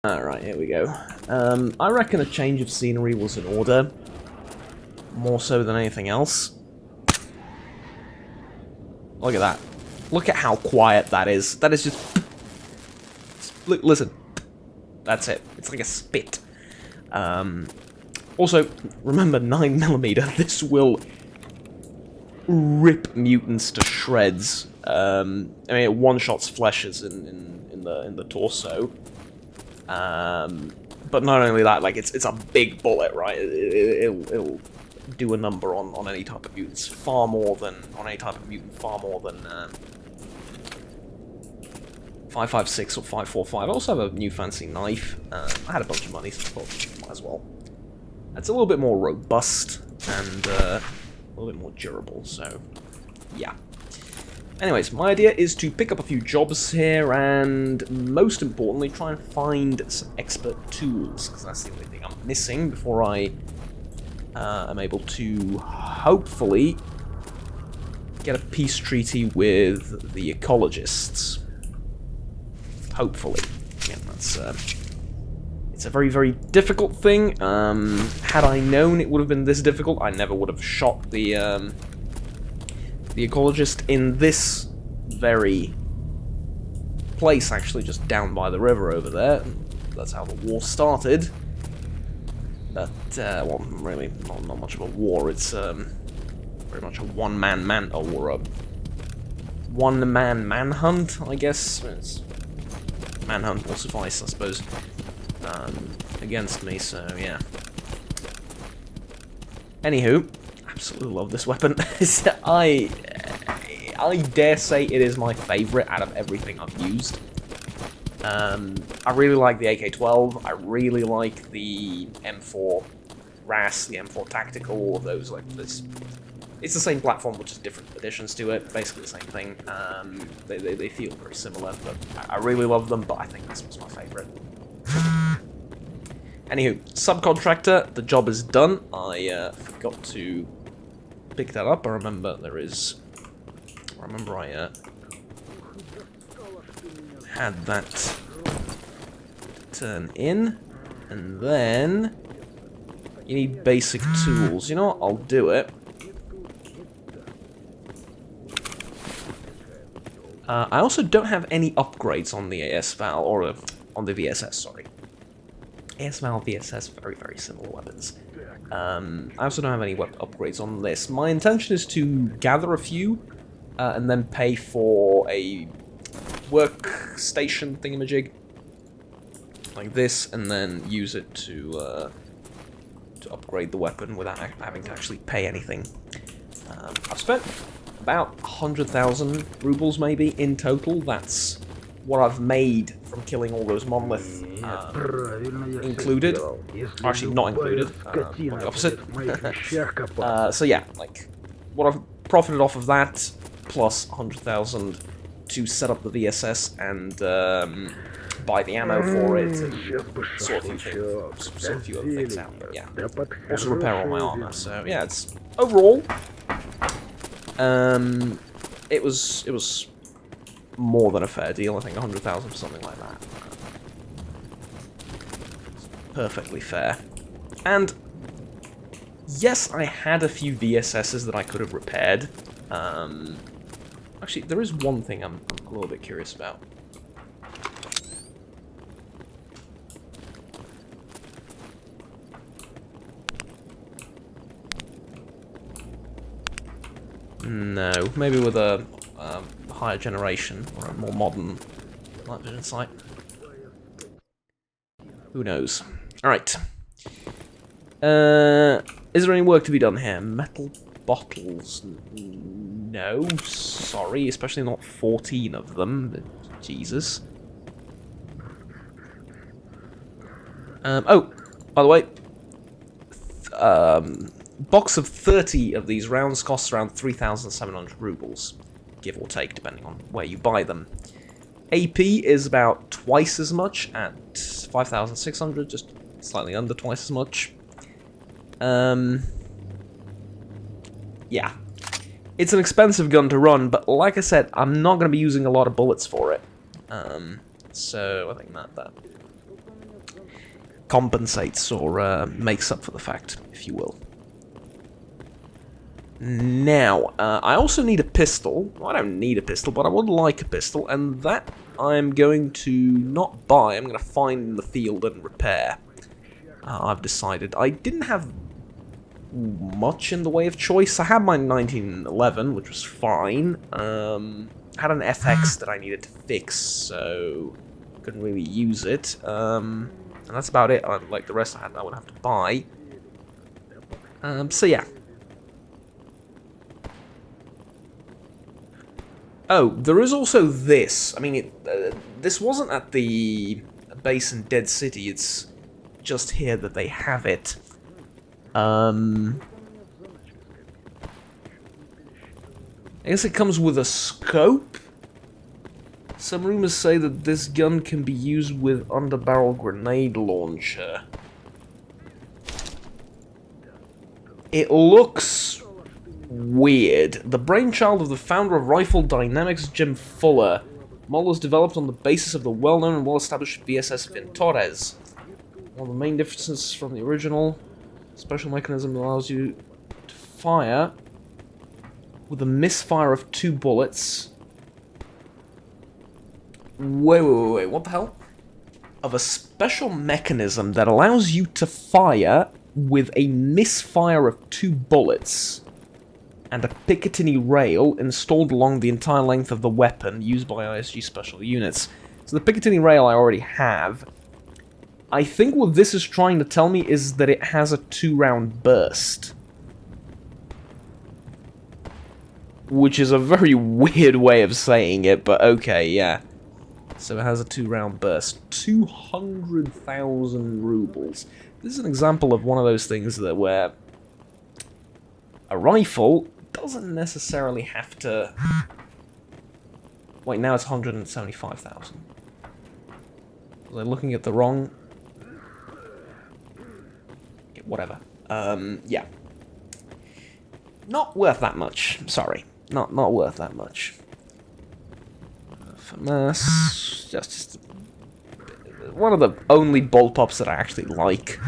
Alright, here we go. I reckon a change of scenery was in order. More so than anything else. Look at that. Look at how quiet that is. That is just... Look, listen. That's it. It's like a spit. Also, remember 9mm. This will rip mutants to shreds. I mean, it one-shots fleshes in the torso. But not only that, like it's a big bullet, right? It'll do a number on any type of mutants, far more than 5.56 or 5.45. I also have a new fancy knife. I had a bunch of money, so I thought might as well. It's a little bit more robust and a little bit more durable. So, yeah. Anyways, my idea is to pick up a few jobs here, and most importantly, try and find some expert tools, because that's the only thing I'm missing before I am able to, hopefully, get a peace treaty with the ecologists. Hopefully. Yeah, that's, it's a very, very difficult thing. Had I known it would have been this difficult, I never would have shot the ecologist in this very place, actually, just down by the river over there. That's how the war started. But, well, really, not much of a war. It's very much a one-man manhunt, I guess. Manhunt will suffice, I suppose, against me, so, yeah. Anywho, absolutely love this weapon. I dare say it is my favourite out of everything I've used. I really like the AK-12. I really like the M4 RAS, the M4 Tactical, all of those. Like this, it's the same platform, which is different additions to it. Basically the same thing. They feel very similar, but I really love them. But I think this was my favourite. Anywho, subcontractor, the job is done. I forgot to pick that up. I remember there is... I remember I had that turn in, and then you need basic tools. You know what? I'll do it. I also don't have any upgrades on the AS-Val, or on the VSS, sorry. AS-Val, VSS, very, very similar weapons. I also don't have any upgrades on this. My intention is to gather a few, and then pay for a workstation thingamajig, like this, and then use it to upgrade the weapon without having to actually pay anything. I've spent about 100,000 rubles, maybe, in total. That's what I've made from killing all those monolith, included. Actually, not included. The opposite. So yeah, like, what I've profited off of that, plus 100,000 to set up the VSS and buy the ammo for it, and sort a few other things out. But yeah, also repair all my armor. So yeah, it's overall, it was more than a fair deal. I think 100,000 for something like that. Perfectly fair. And yes, I had a few VSSs that I could have repaired. Actually, there is one thing I'm a little bit curious about. No, maybe with a higher generation or a more modern night vision sight. Who knows? Alright. Is there any work to be done here? Metal bottles? No, sorry, especially not 14 of them. Jesus. Oh, by the way, box of 30 of these rounds costs around 3,700 rubles, give or take, depending on where you buy them. AP is about twice as much at 5,600, just slightly under twice as much. Yeah. It's an expensive gun to run, but like I said, I'm not going to be using a lot of bullets for it. So I think that compensates or makes up for the fact, if you will. Now, I also need a pistol. Well, I don't need a pistol, but I would like a pistol, and that I'm going to not buy. I'm going to find in the field and repair. I've decided. I didn't have much in the way of choice. I had my 1911, which was fine. I had an FX that I needed to fix, so couldn't really use it. And that's about it. Like the rest I would have to buy. So yeah. Oh, there is also this. I mean, this wasn't at the base in Dead City. It's just here that they have it. I guess it comes with a scope. Some rumors say that this gun can be used with underbarrel grenade launcher. It looks weird. The brainchild of the founder of Rifle Dynamics, Jim Fuller. Model was developed on the basis of the well-known and well-established VSS Ventores. One of the main differences from the original, special mechanism allows you to fire with a misfire of 2 bullets. Wait, what the hell? Of a special mechanism that allows you to fire with a misfire of 2 bullets and a Picatinny rail installed along the entire length of the weapon used by ISG special units. So the Picatinny rail I already have. I think what this is trying to tell me is that it has a 2-round burst. Which is a very weird way of saying it, but okay, yeah. So it has a 2-round burst. 200,000 rubles. This is an example of one of those things that where a rifle doesn't necessarily have to... Wait, now it's 175,000. Was I looking at the wrong... Okay, whatever. Yeah. Not worth that much. Sorry. Not worth that much. FMS... Just one of the only ball pops that I actually like.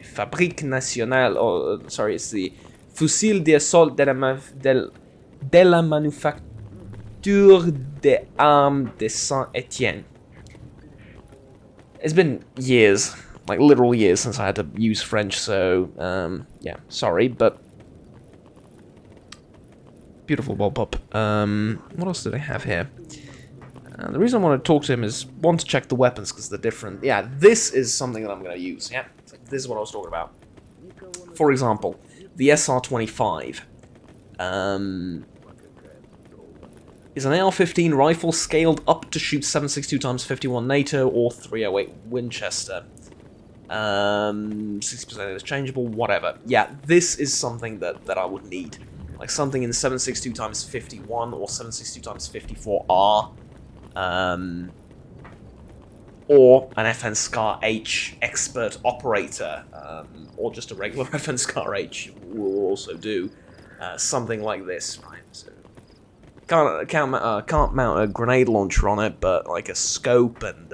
Fabrique Nationale, or sorry, it's the Fusil d'assaut de la Manufacture des Armes de Saint-Étienne. It's been years, like literal years, since I had to use French, so, yeah, sorry, but... Beautiful ball pop. What else do they have here? The reason I want to talk to him is, one, to check the weapons, because they're different. Yeah, this is something that I'm going to use, yeah? This is what I was talking about. For example, the SR-25 is an AR-15 rifle scaled up to shoot 7.62x51 NATO or 308 Winchester. 60% interchangeable, whatever. Yeah, this is something that I would need. Like something in 7.62x51 or 7.62x54R. Or an FN Scar H expert operator, or just a regular FN Scar H will also do something like this, right? So can't mount a grenade launcher on it, but like a scope and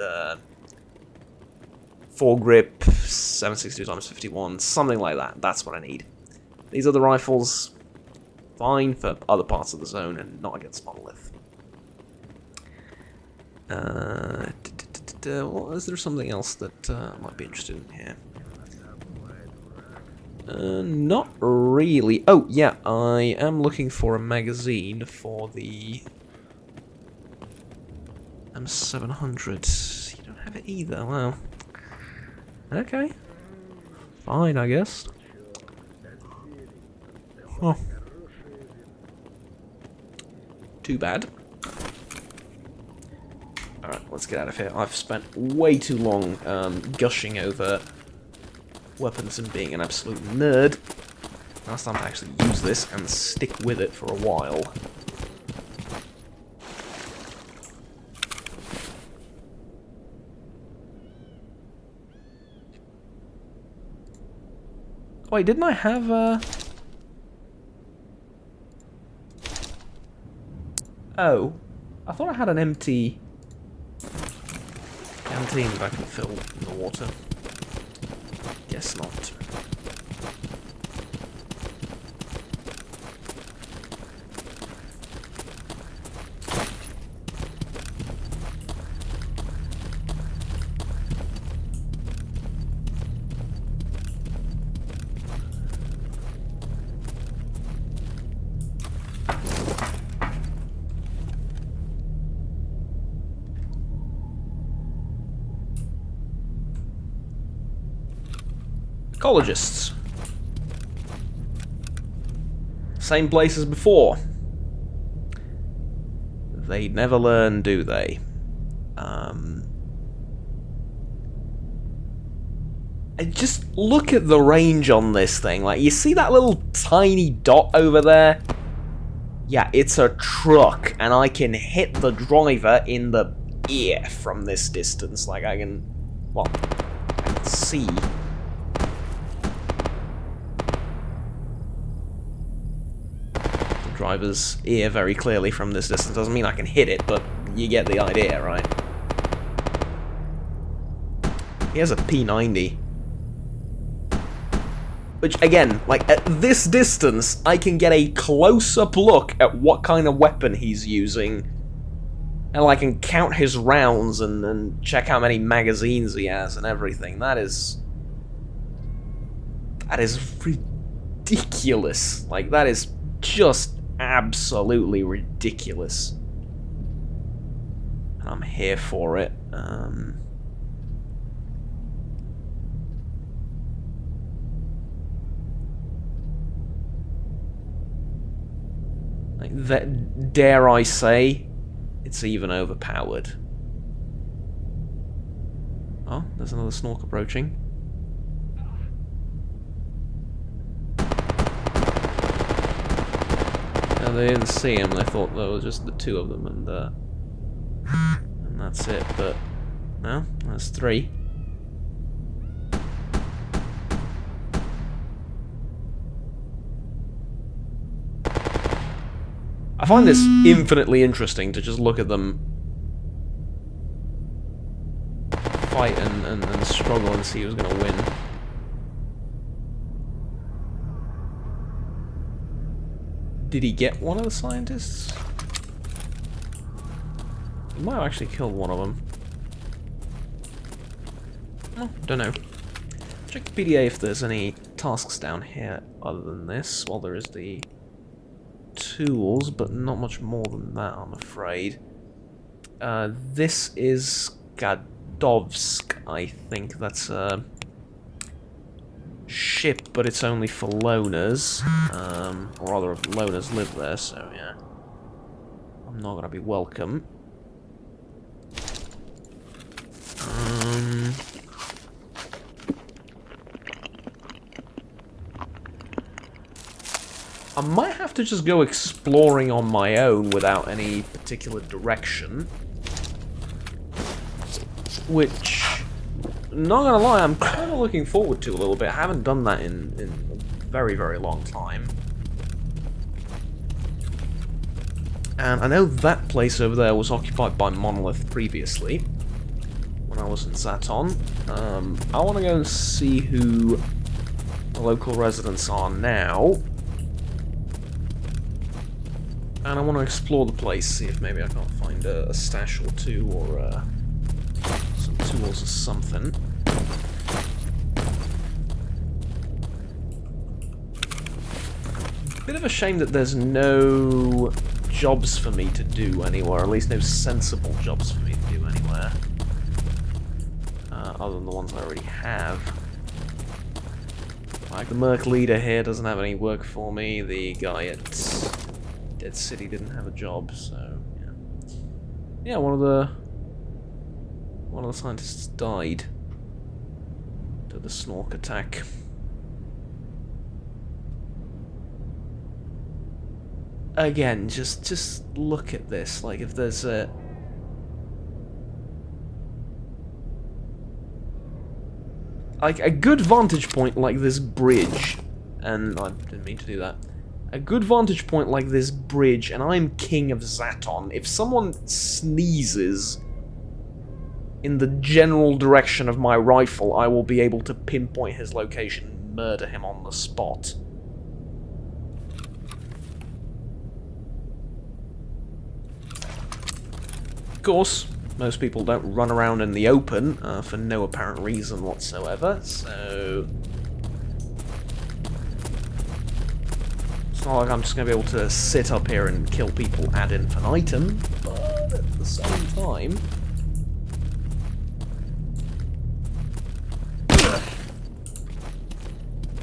foregrip, 7.62x51, something like that. That's what I need. These other rifles, fine for other parts of the zone and not against Monolith. Well, is there something else that I might be interested in here? Not really. Oh, yeah, I am looking for a magazine for the M700. You don't have it either, wow. Okay. Fine, I guess. Huh. Too bad. Alright, let's get out of here. I've spent way too long gushing over weapons and being an absolute nerd. Now it's time to actually use this and stick with it for a while. Wait, didn't I have Oh, I thought I had an empty canteen that I can fill in the water. guess not. Ecologists. Same place as before. They never learn, do they? Just look at the range on this thing. Like, you see that little tiny dot over there? Yeah, it's a truck, and I can hit the driver in the ear from this distance. Like, I can... well, I can see... driver's ear very clearly from this distance. Doesn't mean I can hit it, but you get the idea, right? He has a P90. Which, again, like, at this distance, I can get a close-up look at what kind of weapon he's using. And I can count his rounds and check how many magazines he has and everything. That is ridiculous. Like, that is just absolutely ridiculous. And I'm here for it. Like that, dare I say, it's even overpowered. Oh, there's another snork approaching. They didn't see him, they thought there was just the two of them, and that's it, but no, there's three. I find this infinitely interesting to just look at them fight and struggle and see who's going to win. Did he get one of the scientists? He might have actually killed one of them. Oh, don't know. Check the PDA if there's any tasks down here other than this. Well, there is the tools, but not much more than that, I'm afraid. This is Gadovsk, I think. That's a ship, but it's only for loners. Or rather, loners live there, so yeah. I'm not gonna be welcome. I might have to just go exploring on my own without any particular direction. Which, not gonna lie, I'm kind of looking forward to a little bit. I haven't done that in a very, very long time. And I know that place over there was occupied by Monolith previously, when I was in Zaton. I want to go and see who the local residents are now. And I want to explore the place, see if maybe I can't find a stash or two, or some tools or something. Bit of a shame that there's no jobs for me to do anywhere, or at least no sensible jobs for me to do anywhere. Other than the ones I already have. Like, the Merc leader here doesn't have any work for me, the guy at Dead City didn't have a job, so yeah. Yeah, one of the scientists died to the Snork attack. Again, just look at this. Like, if there's a good vantage point like this bridge, and I didn't mean to do that. A good vantage point like this bridge, and I'm king of Zaton. If someone sneezes, in the general direction of my rifle, I will be able to pinpoint his location and murder him on the spot. Of course, most people don't run around in the open for no apparent reason whatsoever, so it's not like I'm just going to be able to sit up here and kill people ad infinitum, but at the same time,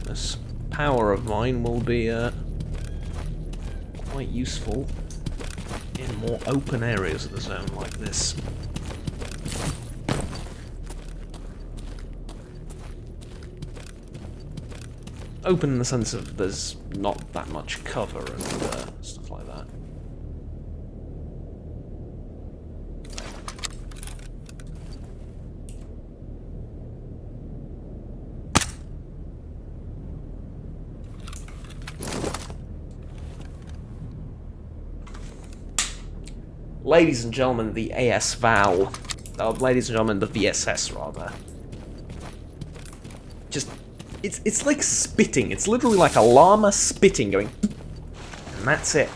this power of mine will be quite useful in more open areas of the zone like this. Open in the sense of there's not that much cover and stuff like that. Ladies and gentlemen, the AS Val. Ladies and gentlemen, the VSS, rather. Just, it's like spitting. It's literally like a llama spitting, going, and that's it.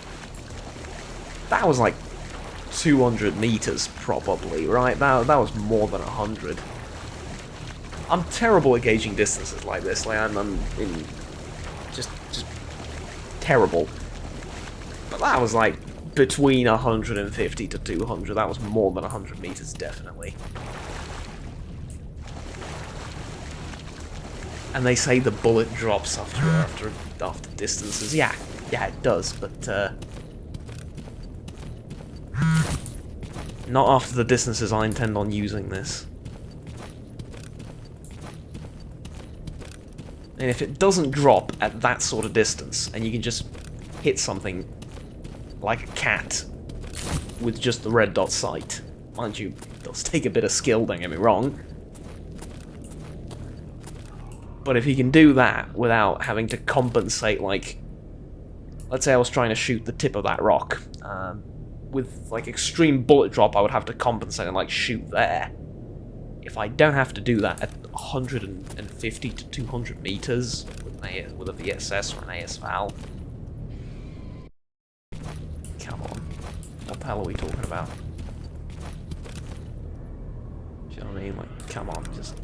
That was like 200 meters, probably, right? That was more than 100. I'm terrible at gauging distances like this. Like, I'm in just terrible. But that was like between 150 to 200. That was more than 100 meters, definitely. And they say the bullet drops after distances. Yeah, it does, but not after the distances I intend on using this. And if it doesn't drop at that sort of distance, and you can just hit something like a cat with just the red dot sight, mind you, it does take a bit of skill, don't get me wrong. But if you can do that without having to compensate, like, let's say I was trying to shoot the tip of that rock, with like extreme bullet drop, I would have to compensate and like shoot there. If I don't have to do that at 150 to 200 meters with a VSS or an AS Val, come on, what the hell are we talking about? Do you know what I mean? Like, come on, just.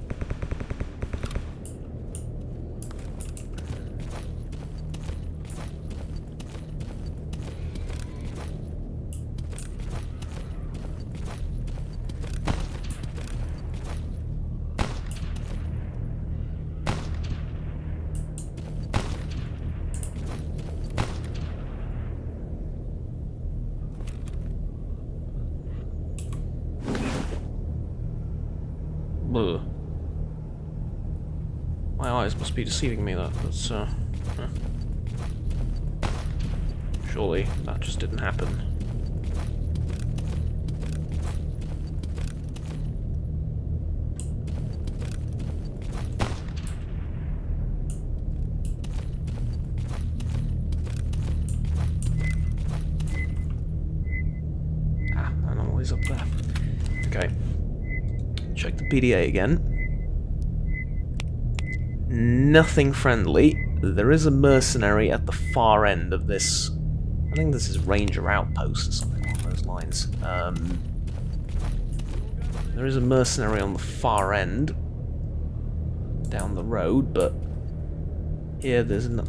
Ugh. My eyes must be deceiving me. That's surely that just didn't happen. Ah, anomaly's up there. Okay. Check the PDA again. Nothing friendly. There is a mercenary at the far end of this. I think this is Ranger Outpost or something along those lines. There is a mercenary on the far end down the road, but here there's no.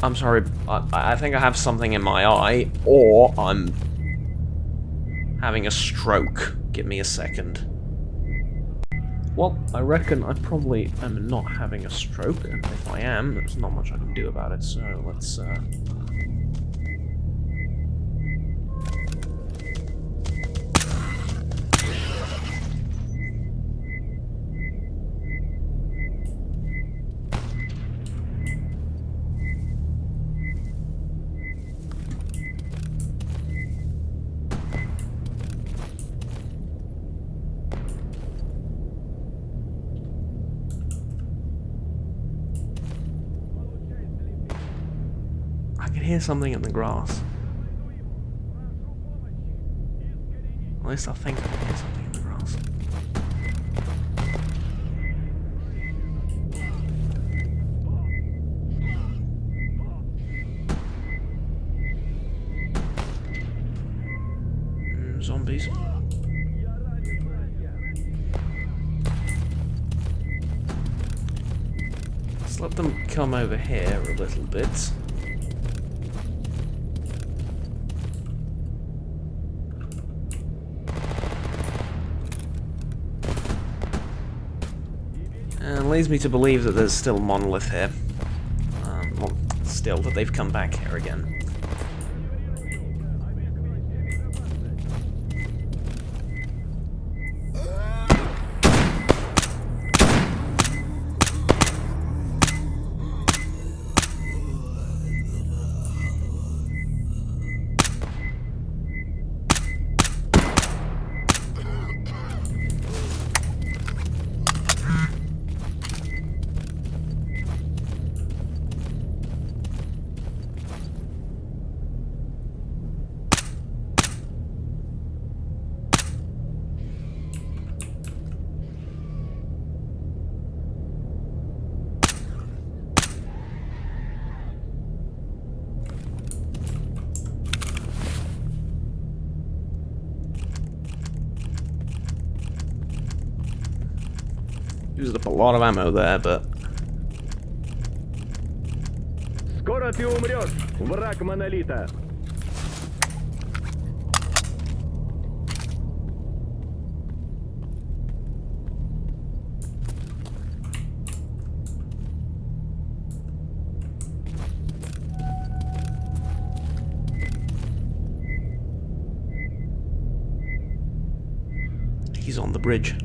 I'm sorry, I think I have something in my eye, or I'm having a stroke. Give me a second. Well, I reckon I probably am not having a stroke, and if I am, there's not much I can do about it, so let's, hear something in the grass. At least I think I can hear something in the grass. Zombies. Let's let them come over here a little bit. And leads me to believe that there's still a monolith here. Well, still, that they've come back here again. Used up a lot of ammo there, but... Скоро ты умрешь, враг монолита. He's on the bridge.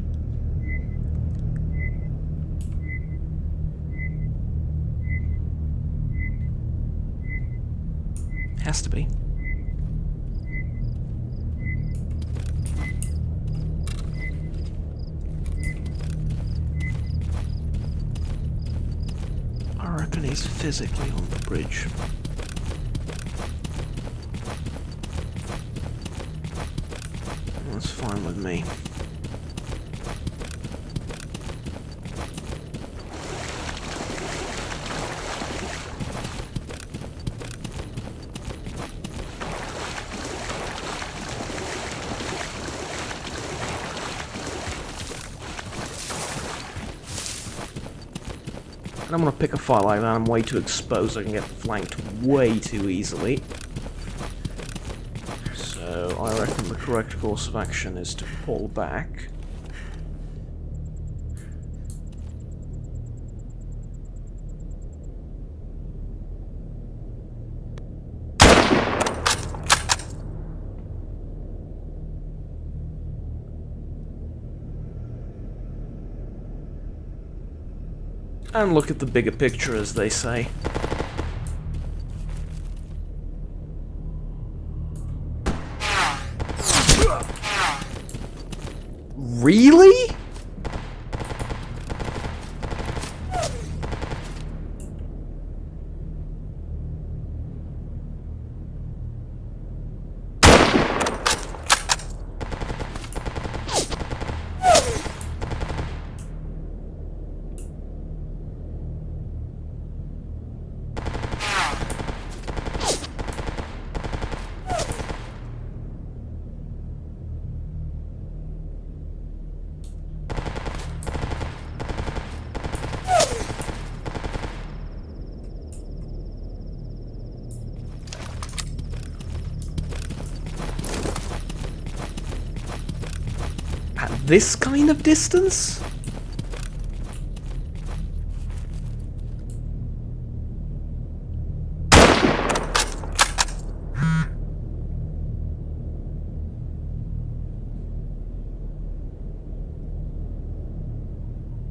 Has to be. I reckon he's physically on the bridge. That's fine with me. I don't want to pick a fight like that. I'm way too exposed. I can get flanked way too easily. So I reckon the correct course of action is to pull back. And look at the bigger picture, as they say. Really? At this kind of distance?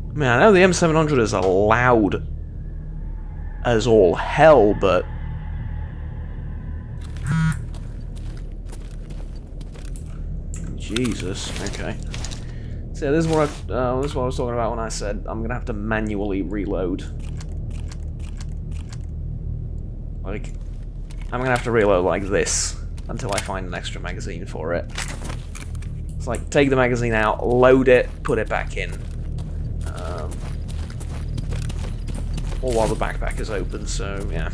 I mean, I know the M700 is loud as all hell, but... Jesus, okay. So this is what I was talking about when I said I'm gonna have to manually reload. Like, I'm gonna have to reload like this until I find an extra magazine for it. It's like, take the magazine out, load it, put it back in. All while the backpack is open, so yeah.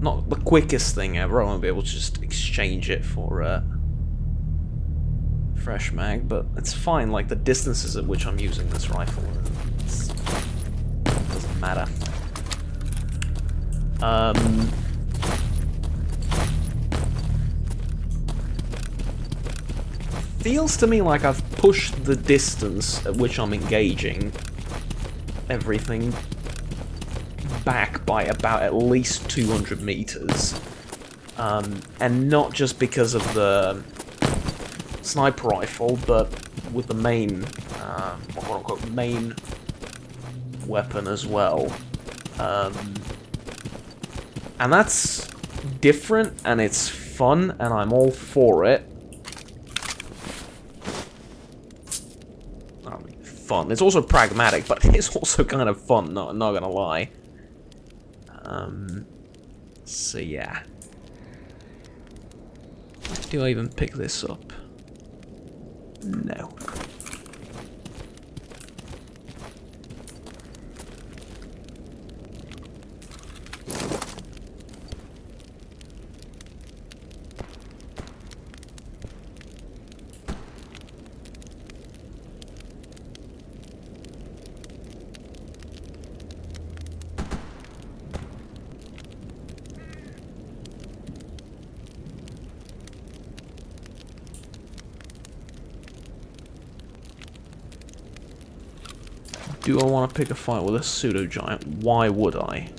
Not the quickest thing ever, I won't be able to just exchange it for a fresh mag, but it's fine, like the distances at which I'm using this rifle, doesn't matter. Feels to me like I've pushed the distance at which I'm engaging everything back by about at least 200 meters. And not just because of the sniper rifle, but with the main, quote-unquote, main weapon as well. And that's different, and it's fun, and I'm all for it. Fun. It's also pragmatic, but it's also kind of fun, not gonna lie. So yeah. Do I even pick this up? No. Do I want to pick a fight with a pseudo-giant? Why would I?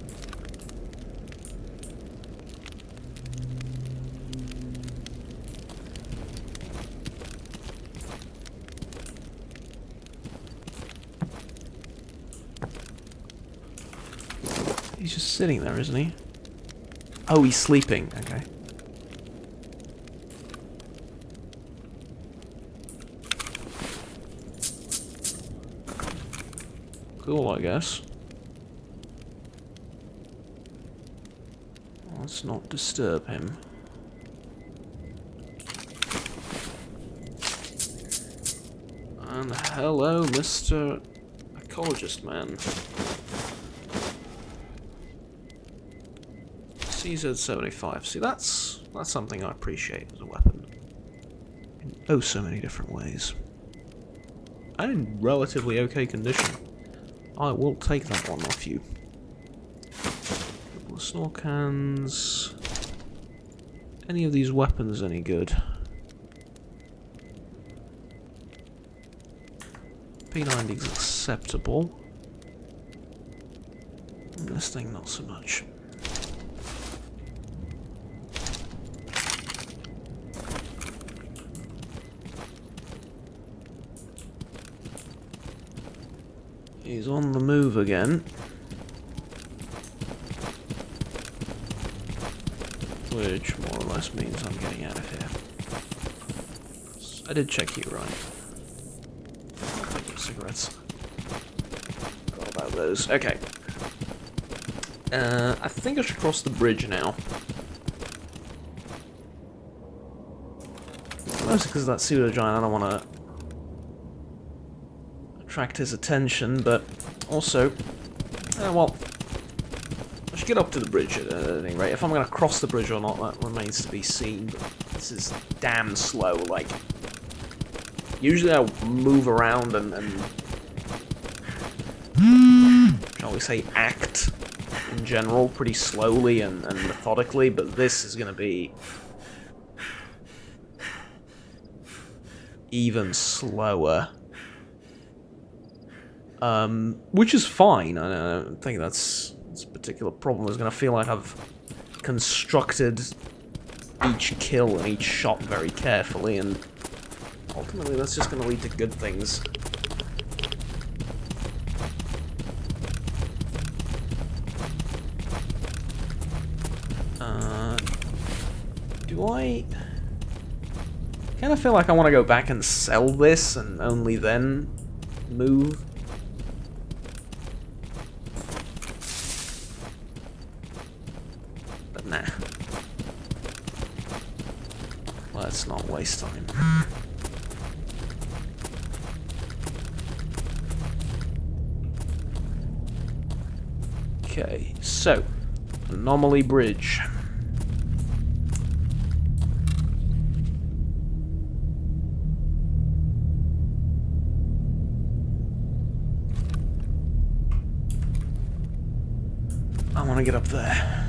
He's just sitting there, isn't he? Oh, he's sleeping. Okay. Cool, I guess. Let's not disturb him. And hello, Mr. Ecologist Man. CZ-75. See, that's something I appreciate as a weapon. In oh so many different ways. And in relatively okay condition. I will take that one off you. Couple of snore cans. Any of these weapons any good? P90 is acceptable. This thing not so much. He's on the move again. Which more or less means I'm getting out of here. I did check you right. Cigarettes. Forgot about those. Okay. I think I should cross the bridge now. Mostly because of that pseudo-giant, I don't want to attract his attention, but also, well, I should get up to the bridge at any rate. If I'm going to cross the bridge or not, that remains to be seen, but this is damn slow. Like, usually I'll move around and shall we say, act in general pretty slowly and methodically, but this is going to be even slower. Which is fine. I don't think that's a particular problem. It's going to feel like I've constructed each kill and each shot very carefully, and ultimately that's just going to lead to good things. Do I kind of feel like I want to go back and sell this and only then move? Let's not waste time. Okay, so Anomaly Bridge. I want to get up there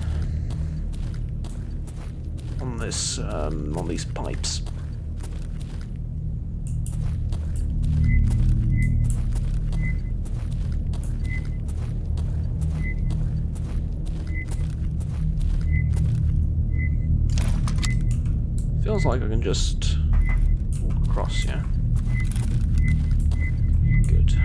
on this on these pipes. Feels like I can just walk across, yeah. Good.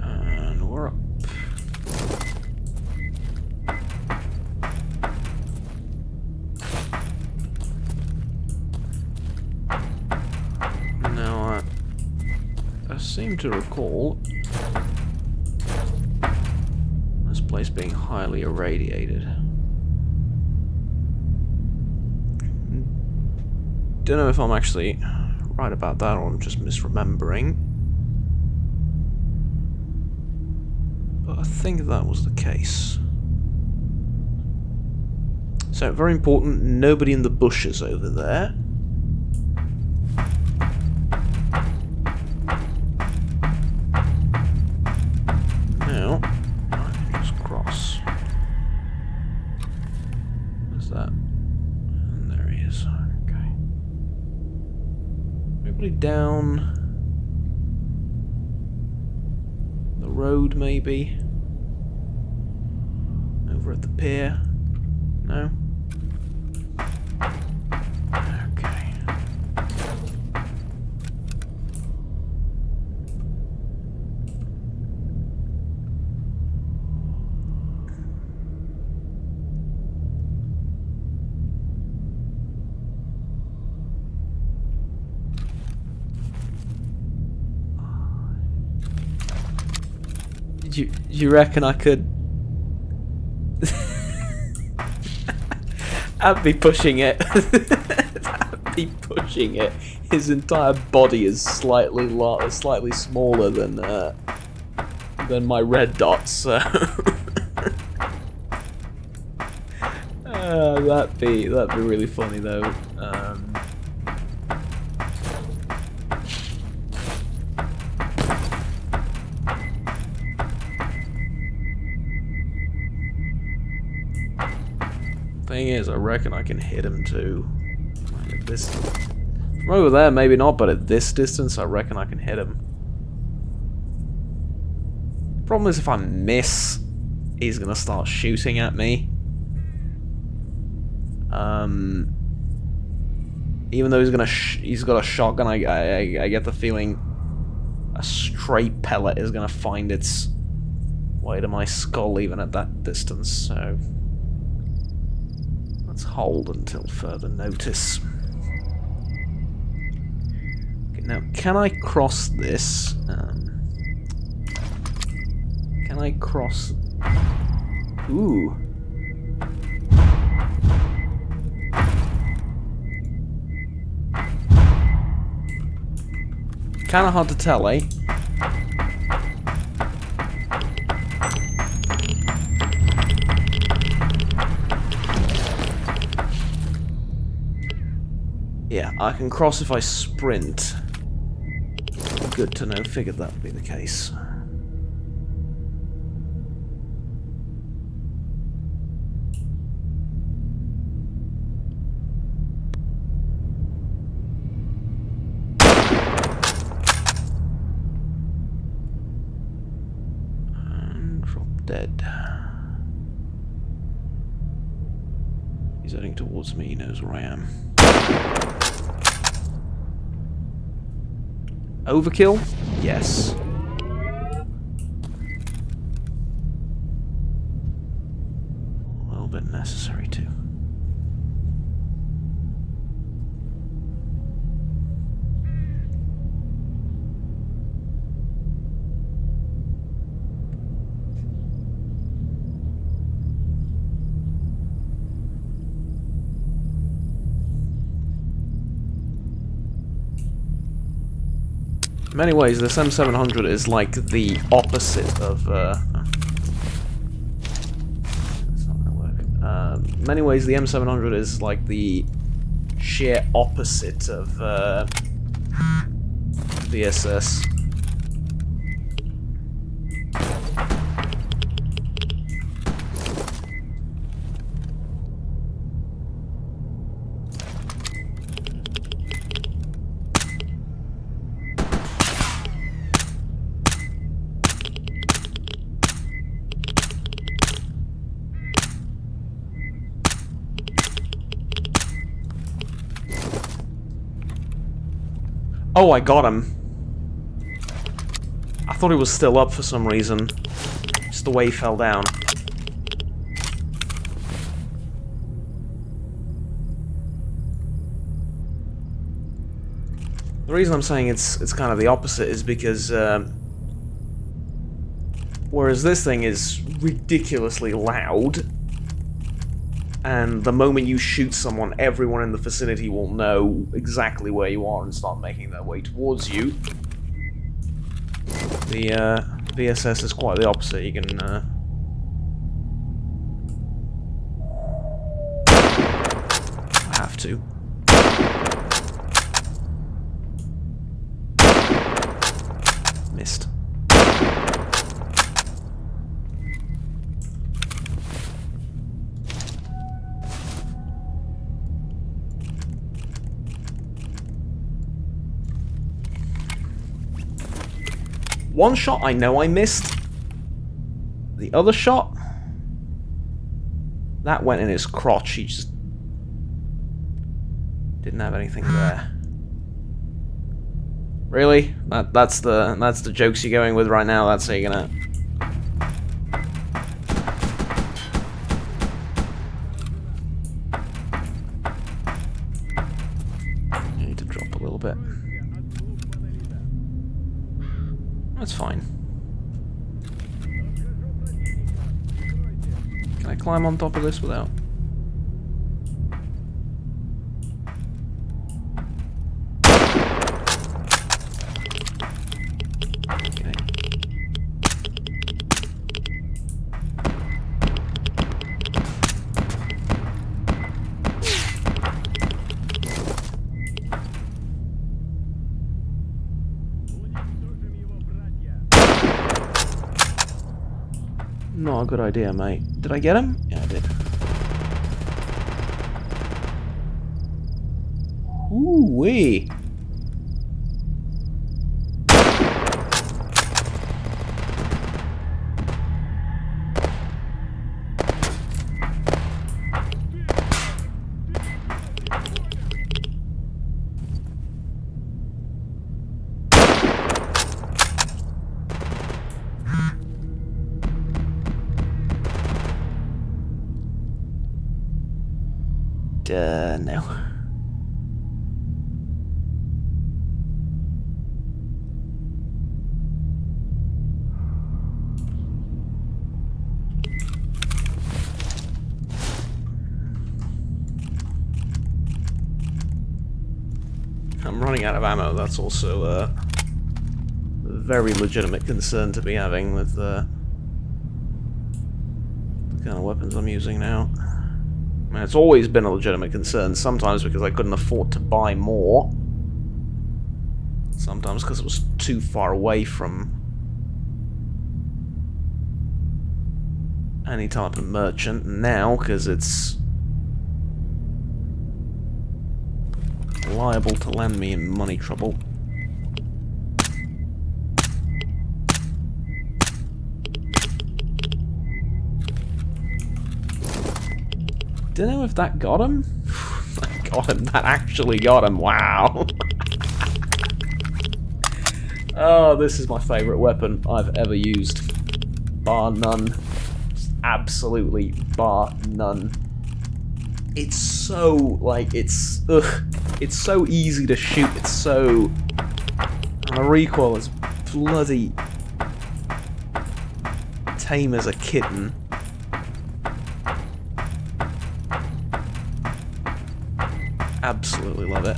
And we're up. Now, I seem to recall this place being highly irradiated. Don't know if I'm actually right about that or I'm just misremembering. But I think that was the case. So, very important, nobody in the bushes over there. Now, I can just cross. Where's that? And there he is. Okay. Nobody down the road, maybe? Over at the pier? No? Okay. You reckon I could? I'd be pushing it. I'd be pushing it. His entire body is slightly smaller than my red dots. So that'd be really funny though. Thing is, I reckon I can hit him too. Like at this, from over there, maybe not, but at this distance, I reckon I can hit him. Problem is, if I miss, he's gonna start shooting at me. Even though he's got a shotgun, I get the feeling a stray pellet is gonna find its way to my skull, even at that distance. So. Let's hold until further notice. Okay, now, can I cross this? Can I cross? Ooh. Kinda hard to tell, eh? Yeah, I can cross if I sprint. Good to know, figured that would be the case. And drop dead. He's heading towards me, he knows where I am. Overkill? Yes. A little bit necessary too. many ways, this M700 is like the opposite of, that's not gonna work. Many ways, the M700 is like the sheer opposite of, VSS. Oh, I got him. I thought he was still up for some reason. Just the way he fell down. The reason I'm saying it's kind of the opposite is because whereas this thing is ridiculously loud, and the moment you shoot someone, everyone in the vicinity will know exactly where you are and start making their way towards you. The VSS is quite the opposite. You can I have to. Missed. One shot I know I missed. The other shot, that went in his crotch. He just didn't have anything there. Really? That's the jokes you're going with right now. That's how you're gonna. You need to drop a little bit. That's fine. Can I climb on top of this without? Okay. Not a good idea, mate. Did I get him? Yeah, I did. Ooh-wee. No. I'm running out of ammo. That's also a very legitimate concern to be having with the kind of weapons I'm using now. I mean, it's always been a legitimate concern, sometimes because I couldn't afford to buy more, sometimes because it was too far away from any type of merchant, and now because it's liable to land me in money trouble. Don't know if that got him. That got him. That actually got him. Wow. Oh, this is my favourite weapon I've ever used. Bar none. Absolutely bar none. It's so, like, it's so easy to shoot. It's so... And the recoil is bloody tame as a kitten. Absolutely love it.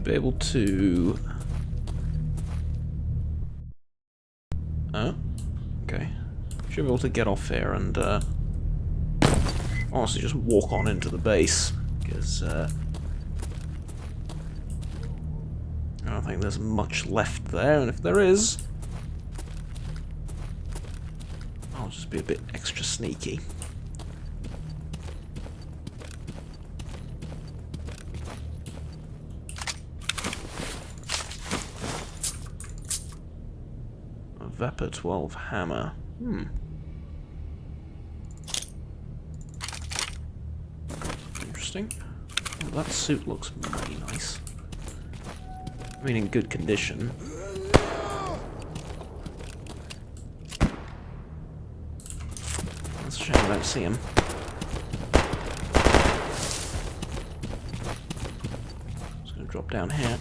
Should be able to... Oh, okay. Should be able to get off here and honestly just walk on into the base, because I don't think there's much left there, and if there is, I'll just be a bit extra sneaky. A Vapor 12 hammer. Interesting. Oh, that suit looks really nice. I mean, in good condition. That's a shame I don't see him. Just gonna drop down here.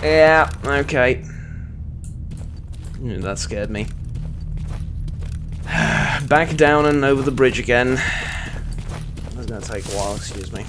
Yeah, okay. That scared me. Back down and over the bridge again. That's gonna take a while, excuse me.